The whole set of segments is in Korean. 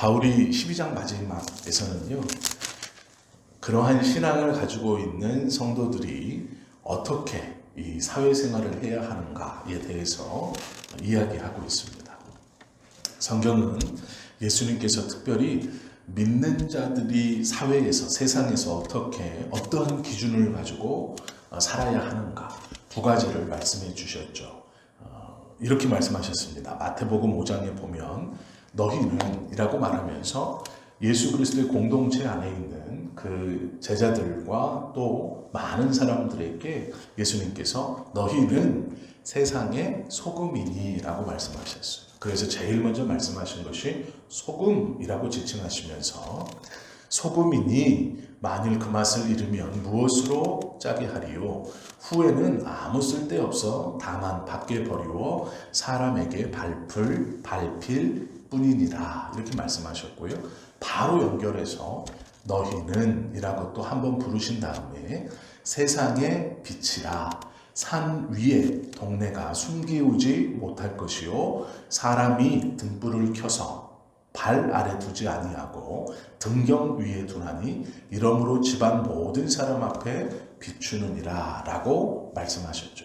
바울이 12장 마지막에서는요, 그러한 신앙을 가지고 있는 성도들이 어떻게 이 사회생활을 해야 하는가에 대해서 이야기하고 있습니다. 성경은 예수님께서 특별히 믿는 자들이 사회에서, 세상에서 어떠한 기준을 가지고 살아야 하는가 두 가지를 말씀해 주셨죠. 이렇게 말씀하셨습니다. 마태복음 5장에 보면 너희는 이라고 말하면서 예수 그리스도의 공동체 안에 있는 그 제자들과 또 많은 사람들에게 예수님께서 너희는 세상의 소금이니 라고 말씀하셨어요. 그래서 제일 먼저 말씀하신 것이 소금이라고 지칭하시면서 소금이니 만일 그 맛을 잃으면 무엇으로 짜게 하리요? 후에는 아무 쓸데없어 다만 밖에 버리워 사람에게 밟힐 뿐이니라 이렇게 말씀하셨고요. 바로 연결해서 너희는 이라고 또 한번 부르신 다음에 세상의 빛이라 산 위에 동네가 숨기우지 못할 것이요 사람이 등불을 켜서 발 아래 두지 아니하고 등경 위에 두나니 이러므로 집안 모든 사람 앞에 비추느니라 라고 말씀하셨죠.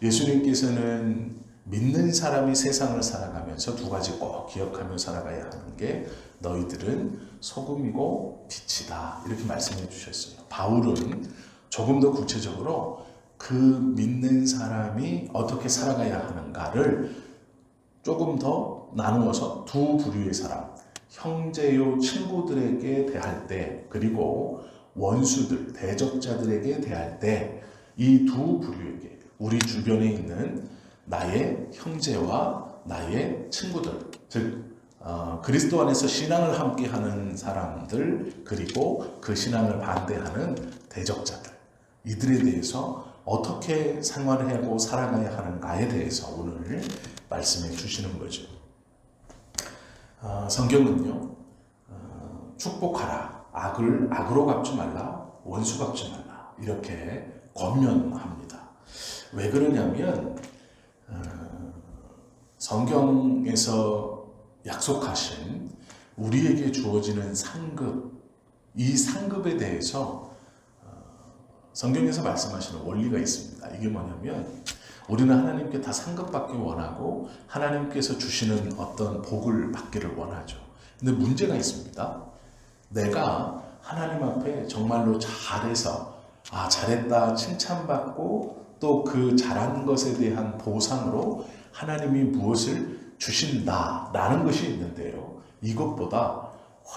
예수님께서는 믿는 사람이 세상을 살아가면서 두 가지 꼭 기억하며 살아가야 하는 게 너희들은 소금이고 빛이다 이렇게 말씀해 주셨어요. 바울은 조금 더 구체적으로 그 믿는 사람이 어떻게 살아가야 하는가를 조금 더 나누어서 두 부류의 사람, 형제요 친구들에게 대할 때 그리고 원수들, 대적자들에게 대할 때 이 두 부류에게 우리 주변에 있는 나의 형제와 나의 친구들, 즉 그리스도 안에서 신앙을 함께하는 사람들 그리고 그 신앙을 반대하는 대적자들 이들에 대해서 어떻게 생활하고 살아가야 하는가에 대해서 오늘 말씀해 주시는 거죠. 성경은요, 축복하라, 악으로 갚지 말라, 원수 갚지 말라 이렇게 권면합니다. 왜 그러냐면 성경에서 약속하신 우리에게 주어지는 상급, 이 상급에 대해서 성경에서 말씀하시는 원리가 있습니다. 이게 뭐냐면 우리는 하나님께 다 상급받기 원하고 하나님께서 주시는 어떤 복을 받기를 원하죠. 근데 문제가 있습니다. 내가 하나님 앞에 정말로 잘해서 잘했다 칭찬받고 또 그 잘한 것에 대한 보상으로 하나님이 무엇을 주신다라는 것이 있는데요. 이것보다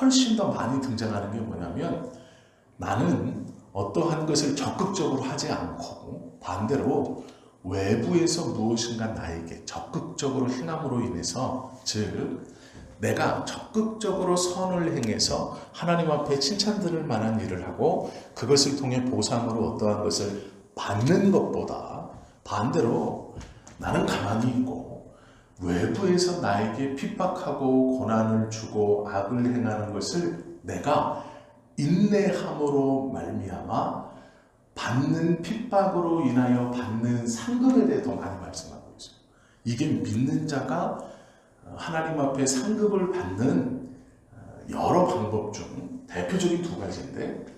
훨씬 더 많이 등장하는 게 뭐냐면 나는 어떠한 것을 적극적으로 하지 않고 반대로 외부에서 무엇인가 나에게 적극적으로 행함으로 인해서 즉 내가 적극적으로 선을 행해서 하나님 앞에 칭찬들을 만한 일을 하고 그것을 통해 보상으로 어떠한 것을 받는 것보다 반대로 나는 가만히 있고 외부에서 나에게 핍박하고 고난을 주고 악을 행하는 것을 내가 인내함으로 말미암아 받는 핍박으로 인하여 받는 상급에 대해 더 많이 말씀하고 있어요. 이게 믿는 자가 하나님 앞에 상급을 받는 여러 방법 중 대표적인 두 가지인데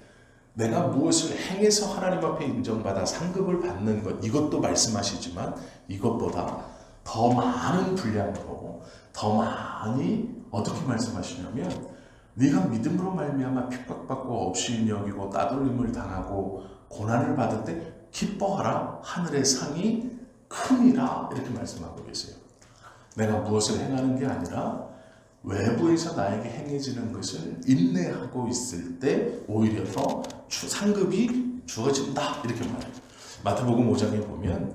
내가 무엇을 행해서 하나님 앞에 인정받아 상급을 받는 것 이것도 말씀하시지만 이것보다 더 많은 분량으로 더 많이 어떻게 말씀하시냐면 네가 믿음으로 말미암아 핍박받고 업신 여기고 따돌림을 당하고 고난을 받을 때 기뻐하라 하늘의 상이 큼이라 이렇게 말씀하고 계세요. 내가 무엇을 행하는 게 아니라 외부에서 나에게 행해지는 것을 인내하고 있을 때 오히려 더 상급이 주어진다 이렇게 말해요. 마태복음 5장에 보면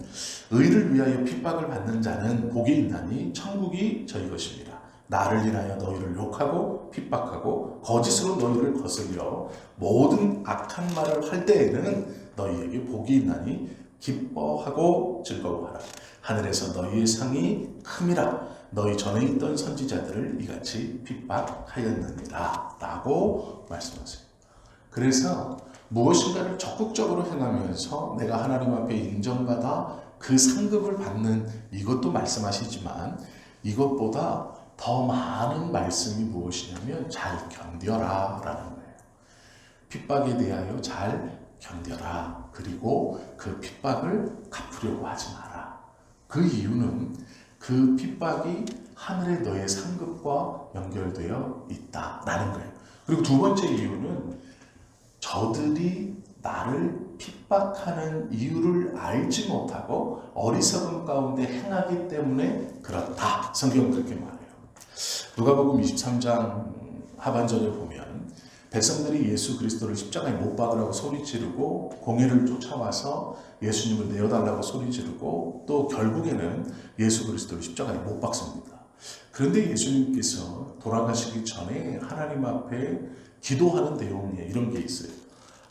의를 위하여 핍박을 받는 자는 복이 있나니 천국이 저희 것입니다. 나를 인하여 너희를 욕하고 핍박하고 거짓으로 너희를 거슬려 모든 악한 말을 할 때에는 너희에게 복이 있나니 기뻐하고 즐거워하라. 하늘에서 너희의 상이 큼이라. 너희 전에 있던 선지자들을 이같이 핍박하였느니라 라고 말씀하세요. 그래서 무엇인가를 적극적으로 행하면서 내가 하나님 앞에 인정받아 그 상급을 받는 이것도 말씀하시지만 이것보다 더 많은 말씀이 무엇이냐면 잘 견뎌라 라는 거예요. 핍박에 대하여 잘 견뎌라. 그리고 그 핍박을 갚으려고 하지 마라. 그 이유는 그 핍박이 하늘의 너의 상급과 연결되어 있다라는 거예요. 그리고 두 번째 이유는 저들이 나를 핍박하는 이유를 알지 못하고 어리석음 가운데 행하기 때문에 그렇다. 성경은 그렇게 말해요. 누가복음 23장 하반절에 보면 백성들이 예수 그리스도를 십자가에 못 박으라고 소리 지르고 공회를 쫓아와서 예수님을 내어달라고 소리 지르고 또 결국에는 예수 그리스도를 십자가에 못 박습니다. 그런데 예수님께서 돌아가시기 전에 하나님 앞에 기도하는 내용에 이런 게 있어요.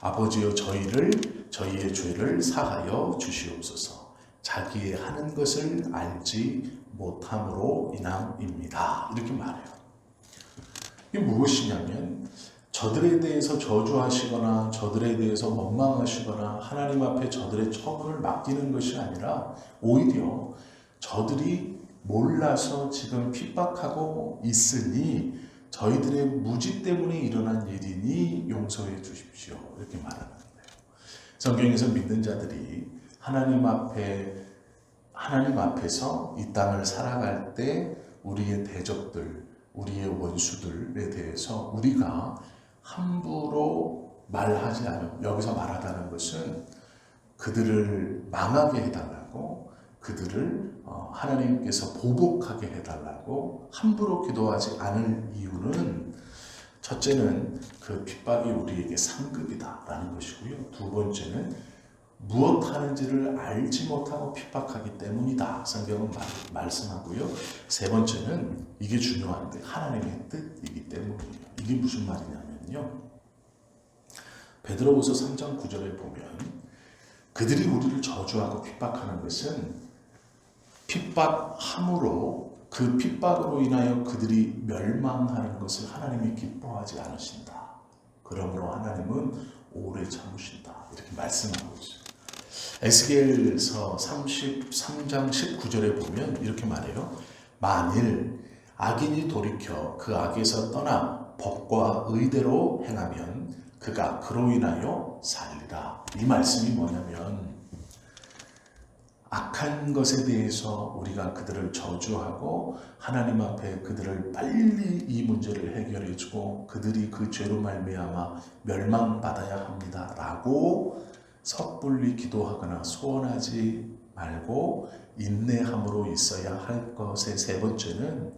아버지여 저희의 죄를 사하여 주시옵소서. 자기의 하는 것을 알지 못함으로 인함입니다. 이렇게 말해요. 이게 무엇이냐면 저들에 대해서 저주하시거나 저들에 대해서 원망하시거나 하나님 앞에 저들의 처분을 맡기는 것이 아니라 오히려 저들이 몰라서 지금 핍박하고 있으니 저희들의 무지 때문에 일어난 일이니 용서해 주십시오. 이렇게 말하는 거예요. 성경에서 믿는 자들이 하나님 앞에서 이 땅을 살아갈 때 우리의 대적들, 우리의 원수들에 대해서 우리가 함부로 말하지 않으면, 여기서 말하다는 것은 그들을 망하게 해달라고, 그들을 하나님께서 보복하게 해달라고 함부로 기도하지 않을 이유는 첫째는 그 핍박이 우리에게 상급이다라는 것이고요. 두 번째는 무엇 하는지를 알지 못하고 핍박하기 때문이다. 성경은 말씀하고요. 세 번째는 이게 중요한데 하나님의 뜻이기 때문이에요. 이게 무슨 말이냐면요. 베드로후서 3장 9절에 보면 그들이 우리를 저주하고 핍박하는 것은 핍박함으로 그 핍박으로 인하여 그들이 멸망하는 것을 하나님이 기뻐하지 않으신다. 그러므로 하나님은 오래 참으신다. 이렇게 말씀하고 있어요. 에스겔서 33장 19절에 보면 이렇게 말해요. 만일 악인이 돌이켜 그 악에서 떠나 법과 의대로 행하면 그가 그로 인하여 살리라. 이 말씀이 뭐냐면 악한 것에 대해서 우리가 그들을 저주하고 하나님 앞에 그들을 빨리 이 문제를 해결해주고 그들이 그 죄로 말미암아 멸망받아야 합니다 라고 섣불리 기도하거나 소원하지 말고 인내함으로 있어야 할 것의 세 번째는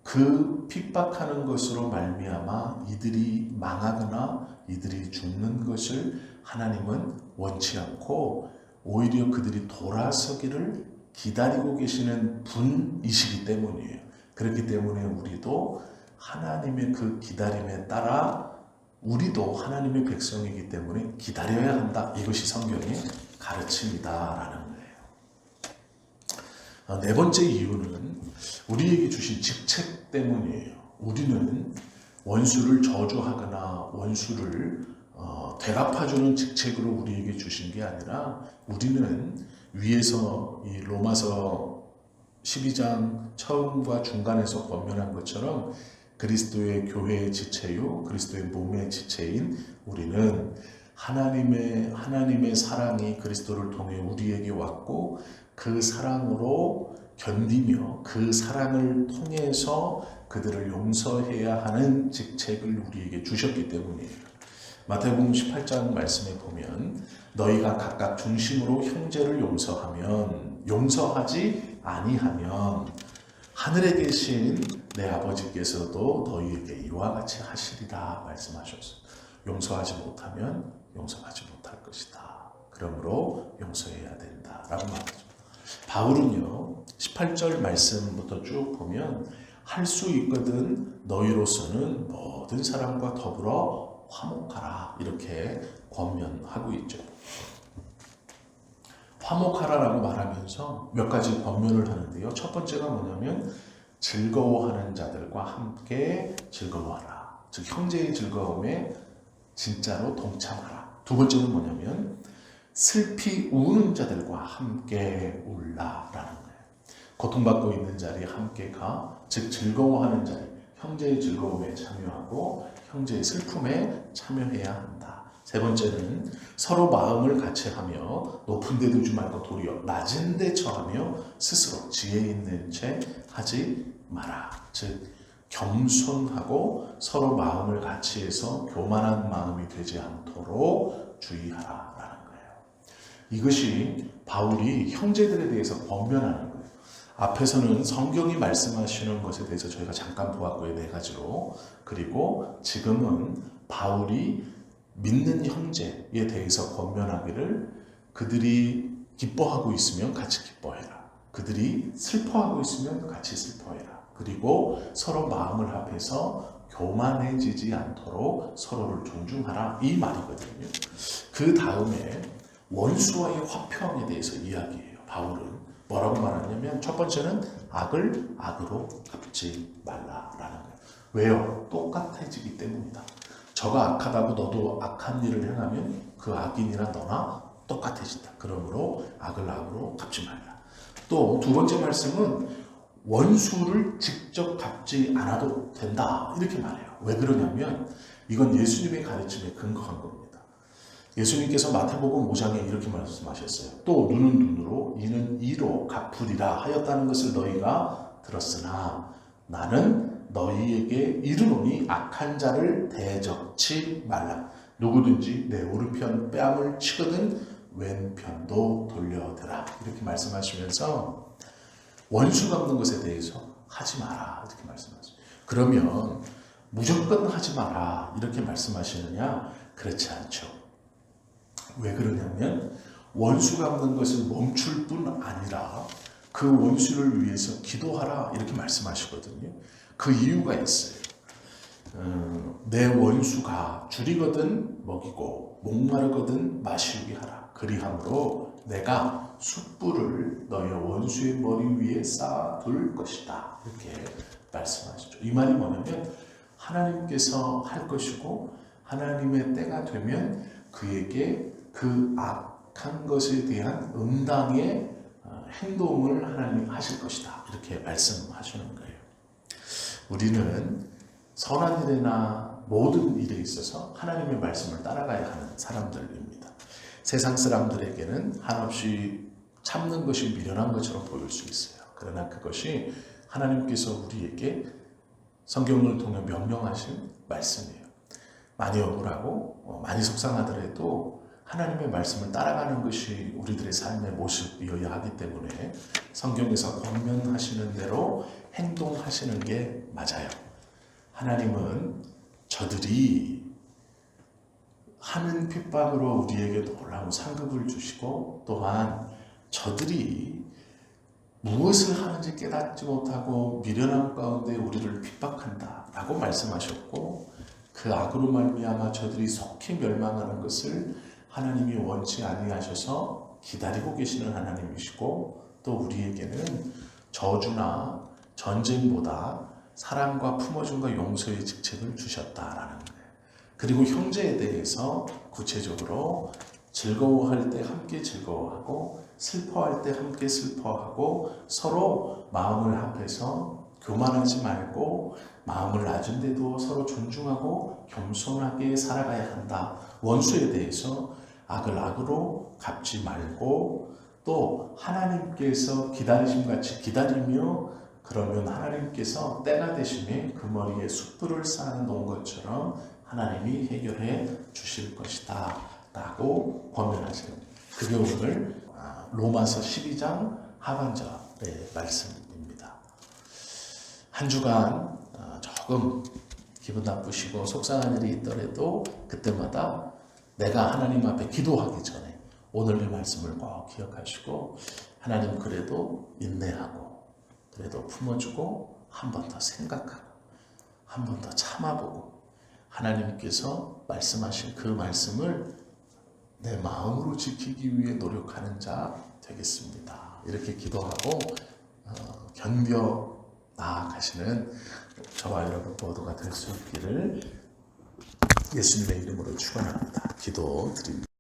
그 핍박하는 것으로 말미암아 이들이 망하거나 이들이 죽는 것을 하나님은 원치 않고 오히려 그들이 돌아서기를 기다리고 계시는 분이시기 때문이에요. 그렇기 때문에 우리도 하나님의 그 기다림에 따라 우리도 하나님의 백성이기 때문에 기다려야 한다. 이것이 성경의 가르침이다라는 거예요. 네 번째 이유는 우리에게 주신 직책 때문이에요. 우리는 원수를 저주하거나 원수를 대갚아주는 직책으로 우리에게 주신 게 아니라 우리는 위에서 이 로마서 12장 처음과 중간에서 권면한 것처럼 그리스도의 교회의 지체요, 그리스도의 몸의 지체인 우리는 하나님의 사랑이 그리스도를 통해 우리에게 왔고 그 사랑으로 견디며 그 사랑을 통해서 그들을 용서해야 하는 직책을 우리에게 주셨기 때문이에요. 마태복음 18장 말씀에 보면 너희가 각각 중심으로 형제를 용서하지 아니하면 하늘에 계신 내 아버지께서도 너희에게 이와 같이 하시리라 말씀하셨어요. 용서하지 못하면 용서하지 못할 것이다. 그러므로 용서해야 된다라고 말하죠. 바울은요 18절 말씀부터 쭉 보면 할 수 있거든 너희로서는 모든 사람과 더불어 화목하라 이렇게 권면하고 있죠. 화목하라라고 말하면서 몇 가지 권면을 하는데요. 첫 번째가 뭐냐면 즐거워하는 자들과 함께 즐거워하라. 즉 형제의 즐거움에 진짜로 동참하라. 두 번째는 뭐냐면 슬피 우는 자들과 함께 울라라는 거예요. 고통받고 있는 자리에 함께 가 즉 즐거워하는 자리, 형제의 즐거움에 참여하고 형제의 슬픔에 참여해야 한다. 세 번째는 서로 마음을 같이 하며 높은 데 두지 말고 도리어 낮은 데 처하며 스스로 지혜 있는 채 하지 마라. 즉 겸손하고 서로 마음을 같이 해서 교만한 마음이 되지 않도록 주의하라라는 거예요. 이것이 바울이 형제들에 대해서 권면하는 거예요. 앞에서는 성경이 말씀하시는 것에 대해서 저희가 잠깐 보았고요. 네 가지로. 그리고 지금은 바울이 믿는 형제에 대해서 권면하기를 그들이 기뻐하고 있으면 같이 기뻐해라. 그들이 슬퍼하고 있으면 같이 슬퍼해라. 그리고 서로 마음을 합해서 교만해지지 않도록 서로를 존중하라. 이 말이거든요. 그 다음에 원수와의 화평에 대해서 이야기해요. 바울은 뭐라고 말하냐면 첫 번째는 악을 악으로 갚지 말라라는 거예요. 왜요? 똑같아지기 때문이다. 저가 악하다고 너도 악한 일을 행하면 그 악인이나 너나 똑같아진다. 그러므로 악을 악으로 갚지 말라. 또 두 번째 말씀은 원수를 직접 갚지 않아도 된다. 이렇게 말해요. 왜 그러냐면 이건 예수님의 가르침에 근거한 겁니다. 예수님께서 마태복음 5장에 이렇게 말씀하셨어요. 또 눈은 눈으로 이는 이로 갚으리라 하였다는 것을 너희가 들었으나 나는 너희에게 이르노니 악한 자를 대적치 말라. 누구든지 내 오른편 뺨을 치거든 왼편도 돌려대라. 이렇게 말씀하시면서 원수 갚는 것에 대해서 하지 마라. 이렇게 말씀하세요. 그러면 무조건 하지 마라. 이렇게 말씀하시느냐? 그렇지 않죠. 왜 그러냐면 원수 갚는 것을 멈출 뿐 아니라 그 원수를 위해서 기도하라. 이렇게 말씀하시거든요. 그 이유가 있어요. 내 원수가 줄이거든 먹이고 목마르거든 마시게 하라. 그리함으로 내가 숯불을 너희 원수의 머리 위에 쌓아둘 것이다. 이렇게 말씀하시죠. 이 말이 뭐냐면 하나님께서 할 것이고 하나님의 때가 되면 그에게 그 악한 것에 대한 응당의 행동을 하나님 하실 것이다. 이렇게 말씀하시는 거예요. 우리는 선한 일이나 모든 일에 있어서 하나님의 말씀을 따라가야 하는 사람들입니다. 세상 사람들에게는 한없이 참는 것이 미련한 것처럼 보일 수 있어요. 그러나 그것이 하나님께서 우리에게 성경을 통해 명령하신 말씀이에요. 많이 억울하고 많이 속상하더라도 하나님의 말씀을 따라가는 것이 우리들의 삶의 모습이어야 하기 때문에 성경에서 권면하시는 대로 행동하시는 게 맞아요. 하나님은 저들이 하는 핍박으로 우리에게 놀라운 상급을 주시고 또한 저들이 무엇을 하는지 깨닫지 못하고 미련한 가운데 우리를 핍박한다 라고 말씀하셨고 그 악으로 말미암아 저들이 속히 멸망하는 것을 하나님이 원치 아니하셔서 기다리고 계시는 하나님이시고 또 우리에게는 저주나 전쟁보다 사랑과 품어줌과 용서의 직책을 주셨다라는 거예요. 그리고 형제에 대해서 구체적으로 즐거워할 때 함께 즐거워하고 슬퍼할 때 함께 슬퍼하고 서로 마음을 합해서 교만하지 말고 마음을 낮은 데도 서로 존중하고 겸손하게 살아가야 한다. 원수에 대해서 악을 악으로 갚지 말고 또 하나님께서 기다리심같이 기다리며 그러면 하나님께서 때가 되심에 그 머리에 숯불을 쌓아놓은 것처럼 하나님이 해결해 주실 것이다 라고 권면하시는 그게 오늘 로마서 12장 하반절의 말씀입니다. 한 주간 조금 기분 나쁘시고 속상한 일이 있더라도 그때마다 내가 하나님 앞에 기도하기 전에 오늘의 말씀을 꼭 기억하시고 하나님 그래도 인내하고 그래도 품어주고 한 번 더 생각하고 한 번 더 참아보고 하나님께서 말씀하신 그 말씀을 내 마음으로 지키기 위해 노력하는 자 되겠습니다. 이렇게 기도하고 견뎌 나아가시는 저와 여러분 모두가 될 수 있기를 예수님의 이름으로 축원합니다. 기도드립니다.